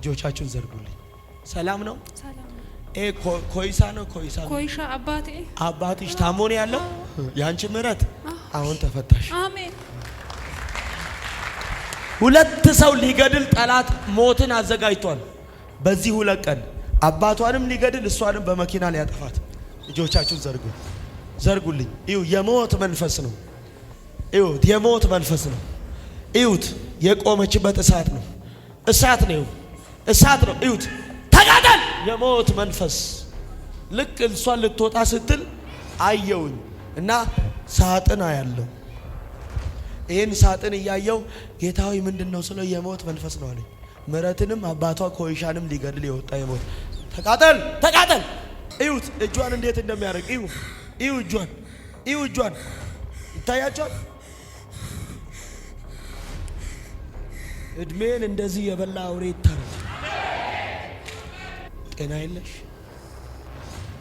እጆቻችሁን ዘርጉልኝ። ሰላም ነው? ሰላም ነው። ኮይሳ ነው? ኮይሳ ነው? ኮይሻ አባትሽ ታሞ ነው ያለው? ያንቺ ምሕረት አሁን ተፈታሽ። አሜን። ሁለት ሰው ሊገድል ጠላት ሞትን አዘጋጅቷል። በዚህ ሁለት ቀን አባቷንም ሊገድል እሷንም በመኪና ሊያጠፋት። እጆቻችሁን ዘርጉልኝ። እዩ፣ የሞት መንፈስ ነው። እዩት፣ የሞት መንፈስ ነው። እዩት፣ የቆመችበት እሳት ነው። እሳት ነው፣ እሳት ነው። እዩት፣ ተቃጠል። የሞት መንፈስ ልክ እሷን ልትወጣ ስትል አየውኝ እና ሳጥን ያለው ይህን ሳጥን እያየው ጌታዊ ምንድነው ስለ የሞት መንፈስ ነው አለኝ። ምሕረትንም አባቷ ኮይሻንም ሊገድል የወጣ የሞት ተቃጠል፣ ተቃጠል። እዩት እጇን እንዴት እንደሚያደርግ እዩ፣ እዩ እጇን፣ እዩ እጇን ይታያቸዋል። እድሜን እንደዚህ የበላ አውሬ ይታረድ። ጤና የለሽ፣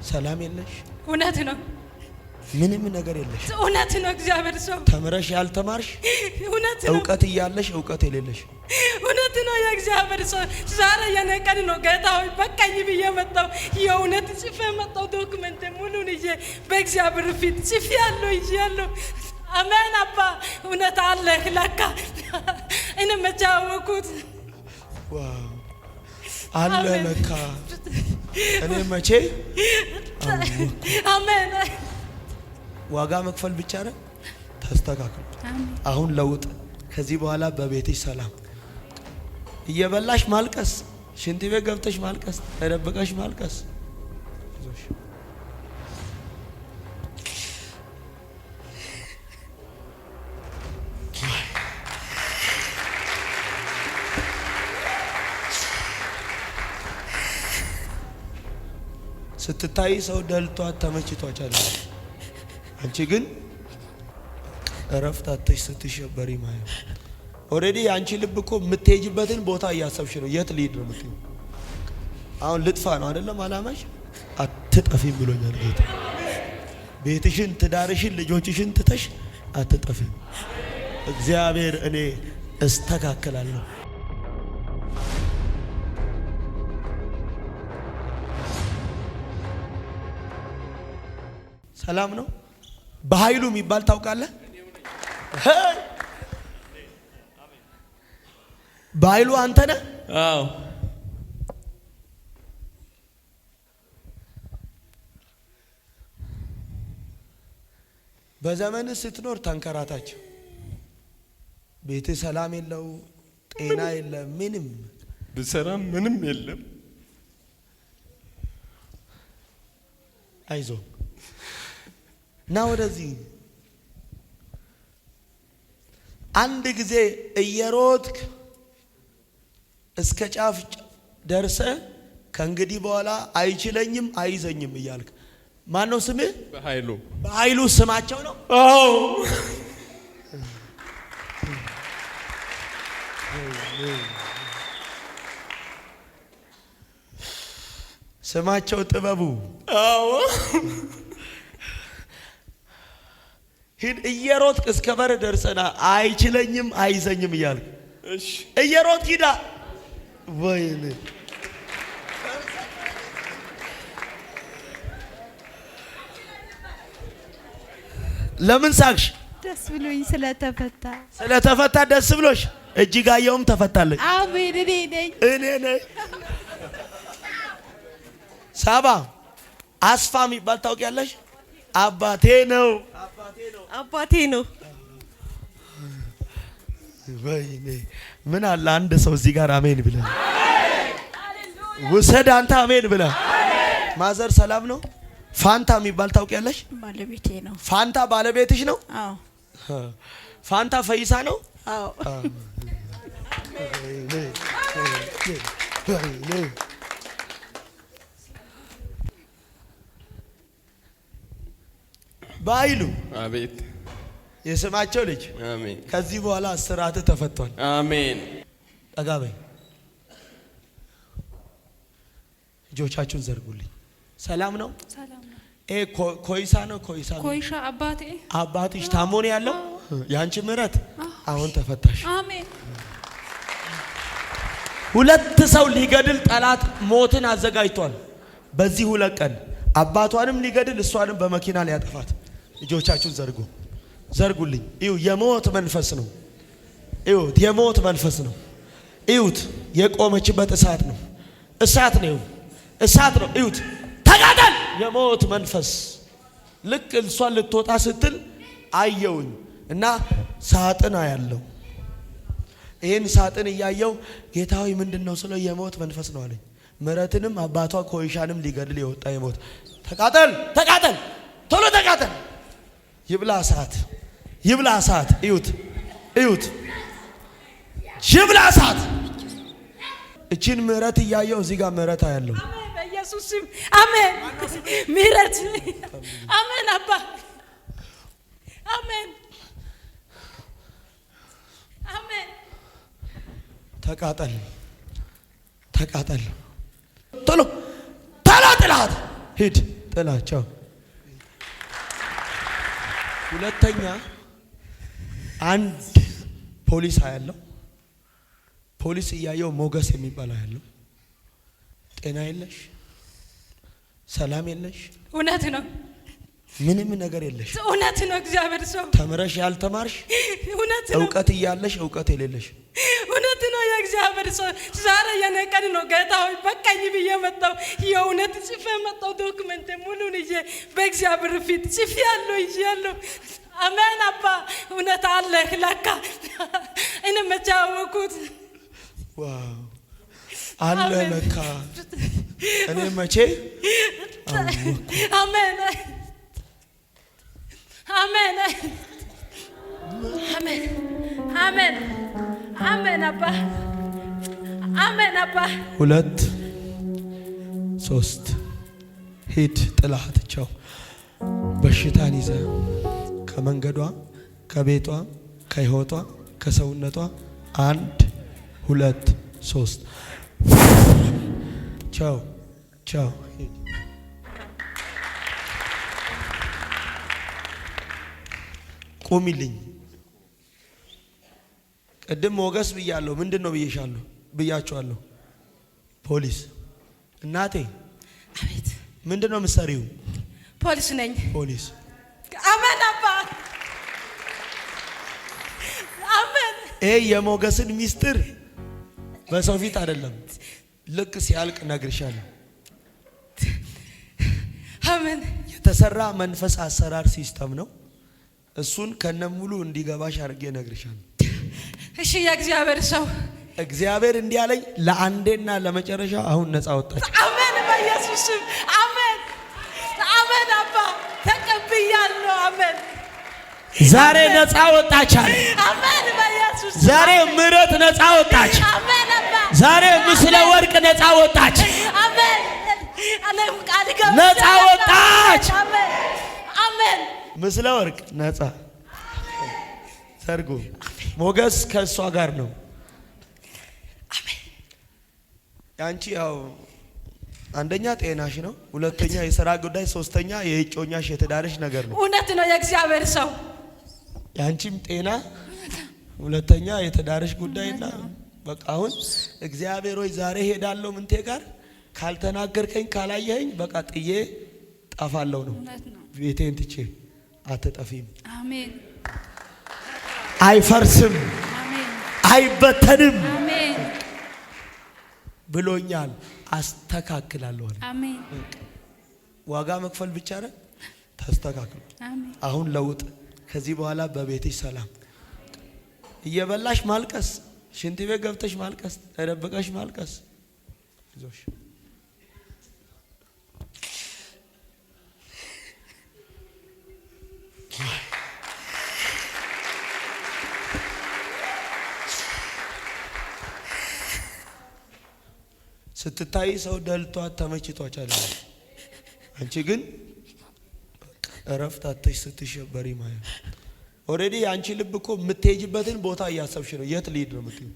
ሰላም የለሽ፣ እውነት ነው። ምንም ነገር የለሽ። እውነት ነው። እግዚአብሔር ሰው ተምረሽ ያልተማርሽ፣ እውነት ነው። እውቀት እያለሽ እውቀት የሌለሽ፣ እውነት ነው። የእግዚአብሔር ሰው ዛሬ የኔ ቀን ነው። ጌታ ሆይ በቃኝ ብዬ መጣሁ። የእውነት ጽፌ መጣሁ። ዶክመንት ሙሉን ይዤ በእግዚአብሔር ፊት ጽፌ ያለው ይዤ ያለው። አሜን። አባ እውነት አለህ ለካ። እኔ መቼ አወኩት? ዋው አለ ለካ። እኔ መቼ አወኩት? አሜን። ዋጋ መክፈል ብቻ ነው። ተስተካክሉ። አሁን ለውጥ። ከዚህ በኋላ በቤትሽ ሰላም። እየበላሽ ማልቀስ፣ ሽንት ቤት ገብተሽ ማልቀስ፣ ተደብቀሽ ማልቀስ። ስትታይ ሰው ደልቷት ተመችቷቻል። አንቺ ግን እረፍት አጥተሽ ስትሸበሪ ማለት ኦሬዲ አንቺ ልብ እኮ የምትሄጂበትን ቦታ እያሰብሽ ነው። የት ልሂድ ነው የምትይው? አሁን ልጥፋ ነው አይደለም አላማሽ? አትጠፊም ብሎኛል ጌታ። ቤትሽን፣ ትዳርሽን፣ ልጆችሽን ትተሽ አትጠፊም። እግዚአብሔር እኔ እስተካከላለሁ። ሰላም ነው። በኃይሉ የሚባል ታውቃለህ? በኃይሉ አንተ ነህ? አዎ። በዘመን ስትኖር ተንከራታች። ቤት ሰላም የለው፣ ጤና የለም፣ ምንም ብሰራም ምንም የለም። አይዞ ና ወደዚህ። አንድ ጊዜ እየሮጥክ እስከ ጫፍ ደርሰ ከእንግዲህ በኋላ አይችለኝም አይዘኝም እያልክ ማን ነው ስምህ? በኃይሉ። በኃይሉ ስማቸው ነው? አዎ። ስማቸው ጥበቡ። አዎ። ሂድ እየሮጥክ እስከ በር ደርሰና አይችለኝም አይዘኝም እያልክ እሺ፣ እየሮጥክ ሂዳ። ወይኔ ለምን ሳቅሽ? ደስ ብሎኝ ስለተፈታ ደስ ብሎሽ። እጅጋየውም ተፈታለች። አሜን። እኔ ነኝ። ሳባ አስፋ የሚባል ታውቂያለሽ? አባቴ ነው። ወይኔ ምን አለ አንድ ሰው እዚህ ጋር አሜን ብለ ውሰድ። አንተ አሜን ብለ። ማዘር ሰላም ነው። ፋንታ የሚባል ታውቂያለሽ? ባለቤቴ ነው። ፋንታ ባለቤትሽ ነው? አዎ። ፋንታ ፈይሳ ነው? አዎ። በኃይሉ አቤት። የስማቸው ልጅ አሜን። ከዚህ በኋላ እስራት ተፈቷል። አሜን። ጠጋ በይ። እጆቻችሁን ዘርጉልኝ። ሰላም ነው? ሰላም ነው። ኮይሳ ነው? ኮይሻ አባትሽ ታሞ ነው ያለው? ያንቺ ምሕረት አሁን ተፈታሽ። አሜን። ሁለት ሰው ሊገድል ጠላት ሞትን አዘጋጅቷል። በዚህ ሁለት ቀን አባቷንም ሊገድል እሷንም በመኪና ሊያጠፋት። እጆቻችሁን ዘርጉልኝ። እዩ፣ የሞት መንፈስ ነው። እዩት፣ የሞት መንፈስ ነው። እዩት፣ የቆመችበት እሳት ነው። እሳት ነው፣ እሳት ነው። እዩት፣ ተቃጠል። የሞት መንፈስ ልክ እሷን ልትወጣ ስትል አየውኝ እና ሳጥን ያለው ይህን ሳጥን እያየው ጌታዊ ምንድነው ስለው የሞት መንፈስ ነው አለኝ። ምረትንም አባቷ ኮይሻንም ሊገድል የወጣ የሞት ተቃጠል፣ ተቃጠል፣ ቶሎ ተቃጠል። ይብላ እሳት፣ ይብላ እሳት። እዩት፣ እዩት፣ ይብላ እሳት። እቺን ምረት እያየው እዚህ ጋር ምረት ያለው አሜን፣ በኢየሱስ ስም አሜን። ምረት አሜን። አባ አሜን፣ አሜን። ተቃጠል፣ ተቃጠል፣ ቶሎ ቶሎ ጥላት፣ ሂድ ጥላቸው። ሁለተኛ አንድ ፖሊስ ያለው ፖሊስ እያየው ሞገስ የሚባል ያለው ጤና የለሽ፣ ሰላም የለሽ፣ እውነት ነው፣ ምንም ነገር የለሽ፣ እውነት ነው። እግዚአብሔር ሰው ተምረሽ ያልተማርሽ፣ እውነት ነው። እውቀት እያለሽ እውቀት የሌለሽ፣ እውነት ነው። የእግዚአብሔር ሰው ዛሬ የኔ ቀን ነው። ጌታ ሆይ በቃኝ ብዬ መጣሁ። የእውነት ጽፌ መጣሁ። ዶክመንት ሙሉን ይዤ በእግዚአብሔር ፊት ጽፌ ያለው ይዤ ያለው። አሜን። አባ እውነት አለህ ለካ። እኔ መቼ አወኩት? ዋው አለ ለካ። እኔ መቼ አወኩት? አሜን፣ አሜን፣ አሜን፣ አሜን፣ አሜን። አባ አሜን። አባ ሁለት ሶስት ሂድ ጥላሃትቸው በሽታን ይዘ ከመንገዷ ከቤቷ ከህይወቷ ከሰውነቷ አንድ ሁለት ሶስት ቻው ቻው። ቁሚልኝ። ቅድም ሞገስ ብያለሁ። ምንድን ነው ብዬሻለሁ ብያቸዋለሁ። ፖሊስ እናቴ። አቤት። ምንድን ነው የምትሰሪው? ፖሊስ ነኝ። ፖሊስ። አሜን አባ አሜን። ይሄ የሞገስን ሚስጥር በሰው ፊት አይደለም፣ ልክ ሲያልቅ ነግርሻለሁ። አሜን። የተሰራ መንፈስ አሰራር ሲስተም ነው። እሱን ከነሙሉ እንዲገባሽ አድርጌ ነግርሻለሁ። እሺ የእግዚአብሔር ሰው እግዚአብሔር እንዲህ አለኝ፣ ለአንዴና ለመጨረሻ አሁን ነፃ ወጣች። አሜን በኢየሱስ ስም አሜን። አሜን አባ ተቀብያለሁ። አሜን። ዛሬ ነፃ ወጣች አለ። አሜን በኢየሱስ ስም ዛሬ ምሕረት ነፃ ወጣች። አሜን አባ ዛሬ ምስለ ወርቅ ነፃ ወጣች። አሜን። አለም ቃል ገባ ነፃ ወጣች። አሜን አሜን። ምስለ ወርቅ ነፃ ሰርጉ ሞገስ ከእሷ ጋር ነው። ያንቺ ያው አንደኛ ጤናሽ ነው፣ ሁለተኛ የሥራ ጉዳይ፣ ሶስተኛ የእጮኛሽ የትዳርሽ ነገር ነው። እውነት ነው የእግዚአብሔር ሰው። ያንቺም ጤና፣ ሁለተኛ የትዳርሽ ጉዳይና በቃ አሁን እግዚአብሔር ሆይ ዛሬ ሄዳለሁ ምንቴ ጋር ካልተናገርከኝ ካላየኸኝ በቃ ጥዬ ጠፋለሁ ነው። ቤቴን ትቼ አትጠፊም። አሜን። አይፈርስም፣ አሜን። አይበተንም አሜን። ብሎኛል። አስተካክላለሁ። አሜን። ዋጋ መክፈል ብቻ ነው። ተስተካክሉ። አሜን። አሁን ለውጥ። ከዚህ በኋላ በቤትሽ ሰላም። እየበላሽ ማልቀስ፣ ሽንት ቤት ገብተሽ ማልቀስ፣ ተደብቀሽ ማልቀስ ይዞሽ ስትታይ ሰው ደልቷት ተመችቷታል። አንቺ ግን እረፍት አጥተሽ ስትሸበሪ ማለት ኦሬዲ አንቺ ልብ እኮ የምትሄጂበትን ቦታ እያሰብሽ ነው። የት ልሂድ ነው የምትይው?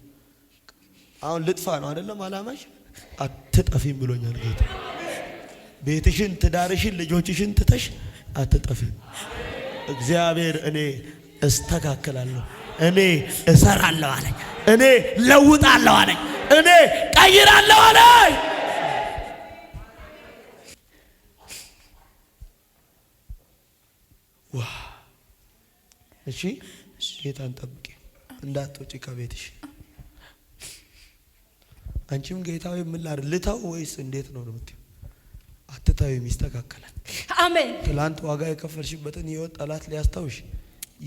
አሁን ልጥፋ ነው አይደለም አላማሽ? አትጠፊም ብሎኛል ጌታ። ቤትሽን፣ ትዳርሽን፣ ልጆችሽን ትተሽ አትጠፊም። እግዚአብሔር እኔ እስተካከላለሁ፣ እኔ እሰራለሁ አለኝ፣ እኔ ለውጣለሁ አለኝ። እኔ ቀይራለሁ አለ። ዋ እሺ ጌታን ጠብቂ እንዳትወጪ ከቤትሽ። አንቺም ጌታዊ ምን ላድርግ ልተው ወይስ እንዴት ነው የምትይው? አትታዩም፣ ይስተካከላል። አሜን። ትላንት ዋጋ የከፈልሽበትን ህይወት ጠላት ሊያስታውሽ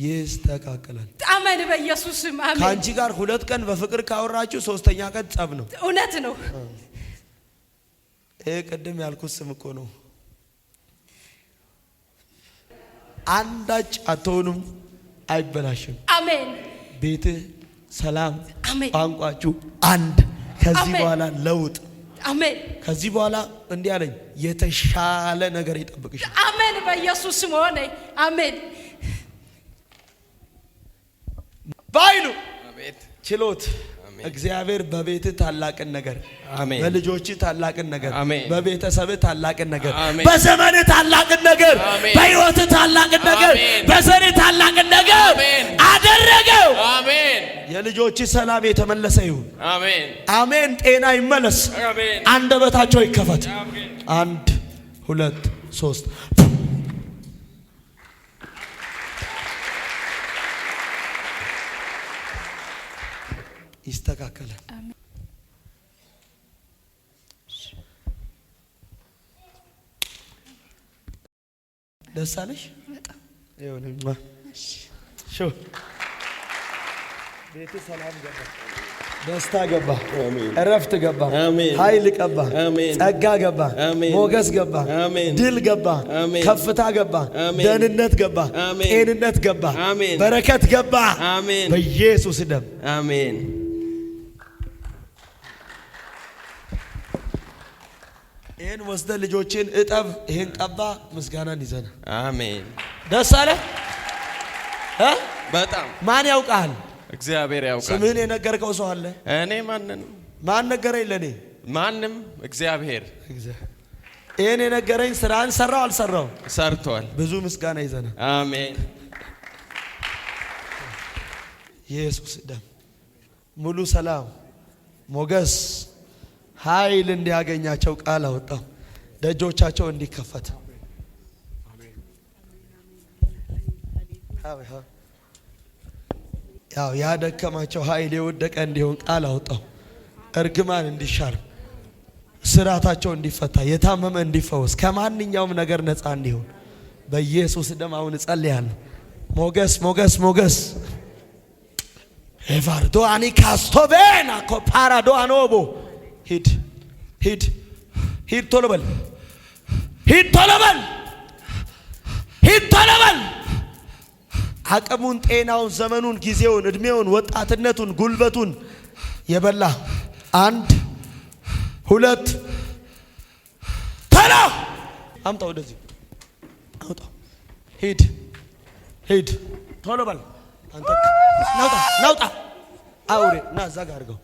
ይስተካከላል። አሜን። በኢየሱስ ስም አሜን። ከአንቺ ጋር 2 ቀን በፍቅር ካወራችሁ 3ኛ ቀን ጸብ ነው። እውነት ነው። ቅድም ያልኩት ስም እኮ ነው። አንዳች አትሆኑም፣ አይበላሽም። አሜን። ቤትህ ሰላም፣ አሜን። ቋንቋችሁ አንድ። ከዚህ በኋላ ለውጥ። አሜን። ከዚህ በኋላ እንዲህ አለኝ የተሻለ ነገር ይጠብቅሻል። አሜን። በኢየሱስ ስም ሆነ። አሜን። ባይሉ አቤት ችሎት እግዚአብሔር በቤት ታላቅን ነገር፣ በልጆች ታላቅን ነገር፣ በቤተሰብ ታላቅን ነገር፣ በዘመን ታላቅን ነገር፣ በሕይወት ታላቅን ነገር፣ በዘር ታላቅን ነገር አደረገው። አሜን። የልጆች ሰላም የተመለሰ ይሁን። አሜን አሜን። ጤና ይመለስ። አሜን። አንደበታቸው ይከፈት። 1 2 3 ይስተካከላል። ደስ አለሽ? በጣም ይሁንማ። ሹ ቤት ሰላም ገባ፣ ደስታ ገባ፣ እረፍት ገባ፣ ኃይል ገባ፣ ጸጋ ገባ፣ ሞገስ ገባ፣ ድል ገባ፣ ከፍታ ገባ፣ ደህንነት ገባ፣ ጤንነት ገባ፣ በረከት ገባ በኢየሱስ ደም አሜን። ይሄን ወስደ ልጆችን እጠብ፣ ይሄን ቀባ፣ ምስጋናን ይዘና አሜን። ደስ አለ በጣም ማን ያውቃል? እግዚአብሔር ያውቃል። ስምህን የነገርከው ሰው አለ? እኔ ማን ነገረኝ? ለኔ ማንም እግዚአብሔር። ይሄን የነገረኝ ስራን ሰራው አልሰራው? ሰርቷል። ብዙ ምስጋና ይዘና አሜን። ኢየሱስ ደም ሙሉ ሰላም፣ ሞገስ፣ ኃይል እንዲያገኛቸው ቃል አወጣው። ደጆቻቸው እንዲከፈት ያው ያደከማቸው ኃይል የወደቀ እንዲሆን ቃል አወጣው። እርግማን እንዲሻር፣ ስራታቸው እንዲፈታ፣ የታመመ እንዲፈወስ፣ ከማንኛውም ነገር ነፃ እንዲሆን በኢየሱስ ደም አሁን እጸልያለሁ። ሞገስ ሞገስ ሞገስ ኤቫርዶ አኒ ካስቶቬና ኮፓራዶ አኖቦ ሂድ ሂድ ሂድ፣ ቶሎ በል ሂድ፣ ቶሎ በል ሂድ፣ ቶሎ በል። አቅሙን፣ ጤናውን፣ ዘመኑን፣ ጊዜውን፣ እድሜውን፣ ወጣትነቱን፣ ጉልበቱን የበላ 1 2 ቶሎ አምጣ፣ ወደዚህ አውጣ። ሂድ ሂድ፣ ቶሎ በል አንተ። ናውጣ ናውጣ፣ አውሬ ና እዛ ጋር አድርገው፣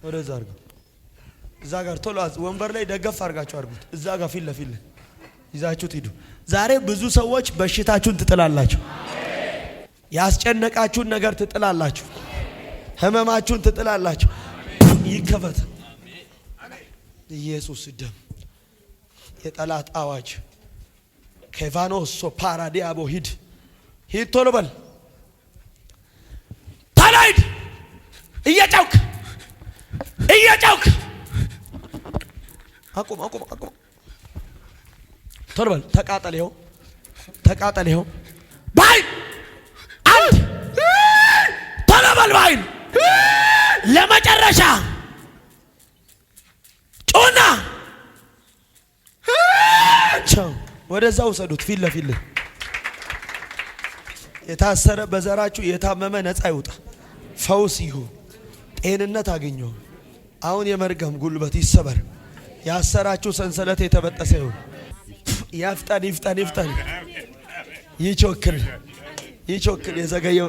ወደዛ አድርገው፣ እዛ ጋር ቶሎ ወንበር ላይ ደገፍ አድርጋችሁ አድርጉት። እዛ ጋር ፊት ለፊት ይዛችሁት ሂዱ። ዛሬ ብዙ ሰዎች በሽታችሁን ትጥላላችሁ። ያስጨነቃችሁን ነገር ትጥላላችሁ። ህመማችሁን ትጥላላችሁ። ይከፈት ኢየሱስ ደም። የጠላት አዋጅ ከቫኖስ ፓራዲያቦ ሂድ ሂድ፣ ቶሎ በል ታላይድ እየጫውክ እየጫውክ አቁም አቁም አቁም፣ ቶሎ በል ተቃጠል። ይኸው ተቃጠል። ይኸው ባይ አንድ ቶሎ በል ባይ ለመጨረሻ ጮና ወደዛ ውሰዱት። ፊት ለፊት የታሰረ በዘራችሁ የታመመ ነፃ ይውጣ። ፈውስ ይሁን፣ ጤንነት አገኘው። አሁን የመርገም ጉልበት ይሰበር። ያሰራችሁ ሰንሰለት የተበጠሰ ይሁን። ያፍጠን ይፍጠን ይፍጠን። ይቾክል ይቾክል። የዘገየው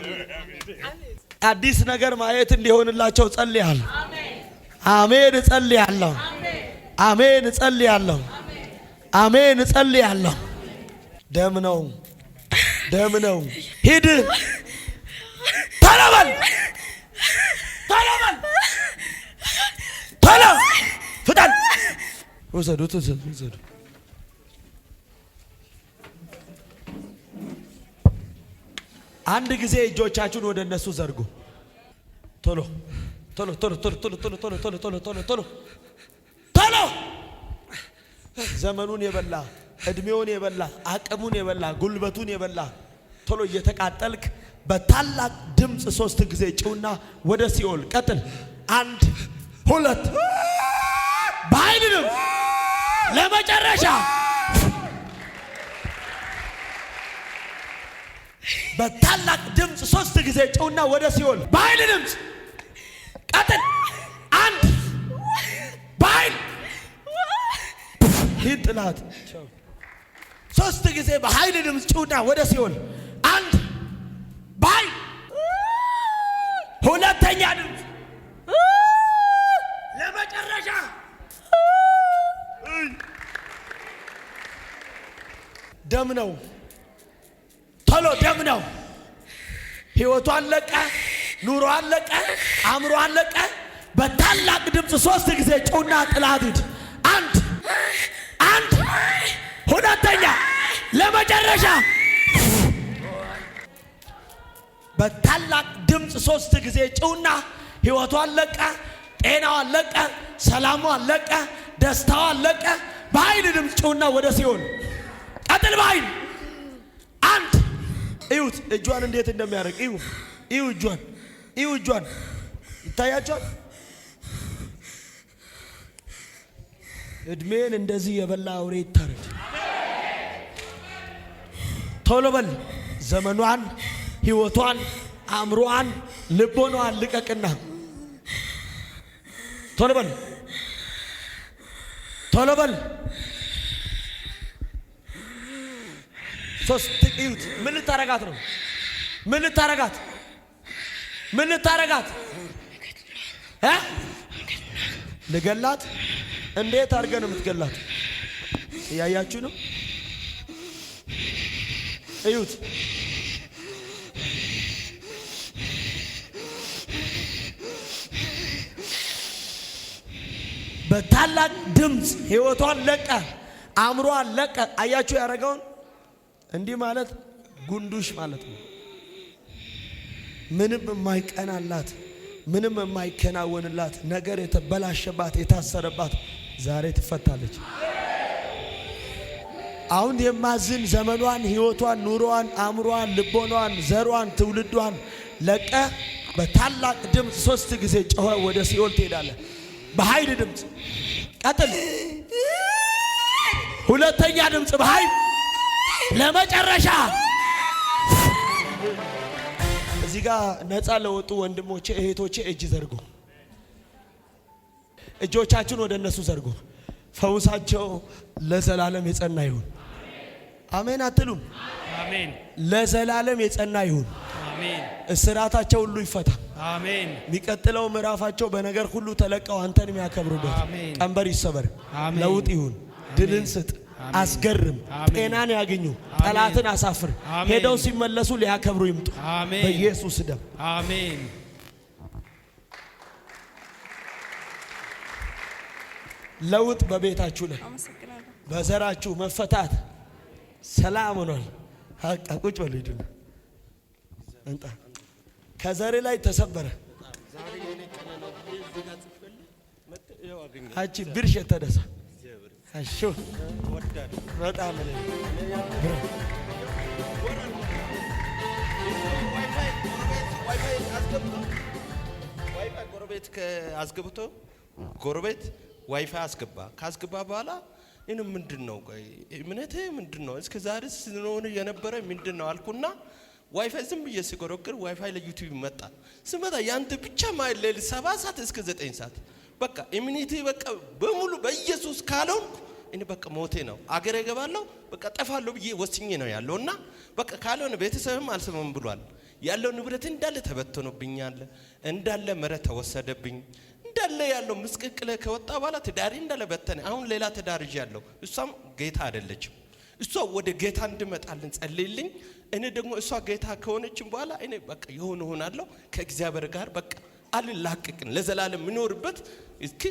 አዲስ ነገር ማየት እንዲሆንላቸው ጸልያለሁ። አሜን። ጸልያለሁ። አሜን። ጸልያለሁ። አሜን። ጸልያለሁ። ደም ነው ደም ነው። ሂድ ቶሎ በል ቶሎ በል ቶሎ ፍጠን። ውሰዱ። አንድ ጊዜ እጆቻችሁን ወደ እነሱ ዘርጉ። ቶሎ ዘመኑን የበላ እድሜውን የበላ አቅሙን የበላ ጉልበቱን የበላ ቶሎ እየተቃጠልክ በታላቅ ድምፅ 3 ጊዜ ጭውና ወደ ሲኦል ቀጥል። 1 2 በኃይልም ለመጨረሻ በታላቅ ድምፅ 3 ጊዜ ጭውና ወደ ሲኦል በኃይል ድምፅ ቀጥል። 1 በኃይል ይጥላት 3 ጊዜ በኃይል ድምፅ ጭውና ወደ ሲኦል 1 በኃይል ሁለተኛ ድምፅ ለመጨረሻ ደም ነው። ቶሎ ደም ነው። ሕይወቱ አለቀ፣ ኑሮ አለቀ፣ አእምሮ አለቀ። በታላቅ ድምፅ 3 ጊዜ ጩና ጥላት ሂድ። 1 ሁለተኛ ለመጨረሻ በታላቅ ድምፅ 3 ጊዜ ጩና ሕይወቱ አለቀ፣ ጤናው አለቀ፣ ሰላሙ አለቀ፣ ደስታው አለቀ። በኃይል ድምፅ ጩና ወደ ሲኦል ቀጥል። በኃይል 1 እዩት እጇን እንዴት እንደሚያደርግ እዩ። እጇን ይታያቸዋል። እድሜን እንደዚህ የበላ አውሬ ይታረድ። ቶሎ በል ዘመኗን፣ ሕይወቷን፣ አእምሮዋን፣ ልቦናዋን ልቀቅና ቶሎ በል 3 እዩት። ምን ልታረጋት ነው? ምን ልታረጋት? ልገላት? እንዴት አድርገህ ነው የምትገላት? እያያችሁ ነው። እዩት። በታላቅ ድምፅ ሕይወቷን ለቀ፣ አእምሮዋን ለቀ። አያችሁ ያደረገውን? እንዲህ ማለት ጉንዱሽ ማለት ነው። ምንም የማይቀናላት፣ ምንም የማይከናወንላት ነገር የተበላሸባት፣ የታሰረባት ዛሬ ትፈታለች። አሁን የማዝን ዘመኗን፣ ሕይወቷን፣ ኑሮዋን፣ አእምሮዋን፣ ልቦናዋን፣ ዘሯን፣ ትውልዷን ለቀ በታላቅ ድምፅ 3 ጊዜ ጮኸ ወደ ሲኦል ትሄዳለህ። በኃይል ድምፅ ቀጥል። ሁለተኛ ድምፅ በኃይል ለመጨረሻ። እዚህ ጋር ነፃ ለወጡ ወንድሞቼ እህቶቼ እጅ ዘርጉ። እጆቻችሁን ወደ እነሱ ዘርጉ። ፈውሳቸው ለዘላለም የጸና ይሁን። አሜን አትሉም? አሜን። ለዘላለም የጸና ይሁን። አሜን። እስራታቸው ሁሉ ይፈታ። አሜን። የሚቀጥለው ምዕራፋቸው በነገር ሁሉ ተለቀው አንተን የሚያከብሩበት ቀንበር ይሰበር። ለውጥ ይሁን። ድልን ስጥ። አስገርም። ጤናን ያገኙ። ጠላትን አሳፍር። ሄደው ሲመለሱ ሊያከብሩ ይምጡ። በኢየሱስ ደም አሜን። ለውጥ በቤታችሁ ላይ በዘራችሁ መፈታት ሰላም ሆኗል። ሀቃ ቁጭ በሉ ሂዱና እንጣ ከዘር ላይ ተሰበረ። አቺ ብርሽ ተደሳ አሹ በጣም ነው ጎረቤት ከአስገብቶ ጎረቤት ዋይፋይ አስገባ። ካስገባ በኋላ እኔ ምንድነው ቆይ እምነቴ ምንድነው እስከ ዛሬ ስንሆን የነበረ ምንድነው አልኩና ዋይፋይ ዝም ብዬ ሲጎረግር ዋይፋይ ለዩቲዩብ መጣ። ስመጣ ያንተ ብቻ ማይለል 7 ሰዓት እስከ 9 ሰዓት በቃ እምነቴ በቃ በሙሉ በኢየሱስ ካልሆንኩ እኔ በቃ ሞቴ ነው። አገሬ ገባለሁ በቃ ጠፋለሁ ብዬ ወስኜ ነው ያለውና በቃ ካልሆነ ቤተሰብም አልሰማም ብሏል። ያለው ንብረት እንዳለ ተበተኖብኛል። እንዳለ መሬት ተወሰደብኝ። እንዳለ ያለው ምስቅቅለ ከወጣ በኋላ ትዳሪ እንዳለ በተነ። አሁን ሌላ ትዳር ይያለው እሷም ጌታ አይደለችም። እሷ ወደ ጌታ እንድመጣልን ጸልይልኝ። እኔ ደግሞ እሷ ጌታ ከሆነችም በኋላ እኔ በቃ የሆነ ሆናለሁ ከእግዚአብሔር ጋር በቃ አልላቀቅን ለዘላለም ምኖርበት እስኪ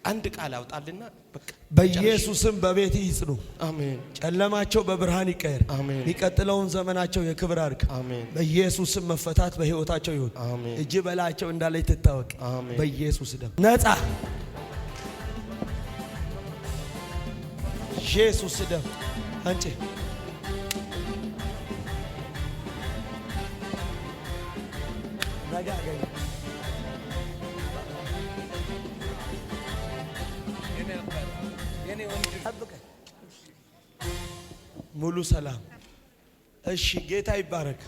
አንድ ቃል አውጣልና በቃ በኢየሱስም በቤት ይጽኑ። አሜን። ጨለማቸው በብርሃን ይቀየር። አሜን። የሚቀጥለውን ዘመናቸው የክብር አድርግ። አሜን። በኢየሱስም መፈታት በህይወታቸው ይሁን። አሜን። እጅ በላያቸው እንዳለች ትታወቅ። አሜን። በኢየሱስ ደም ነጻ። ኢየሱስ ደም አንቺ ነጋገኝ ሙሉ ሰላም። እሺ ጌታ ይባረክ።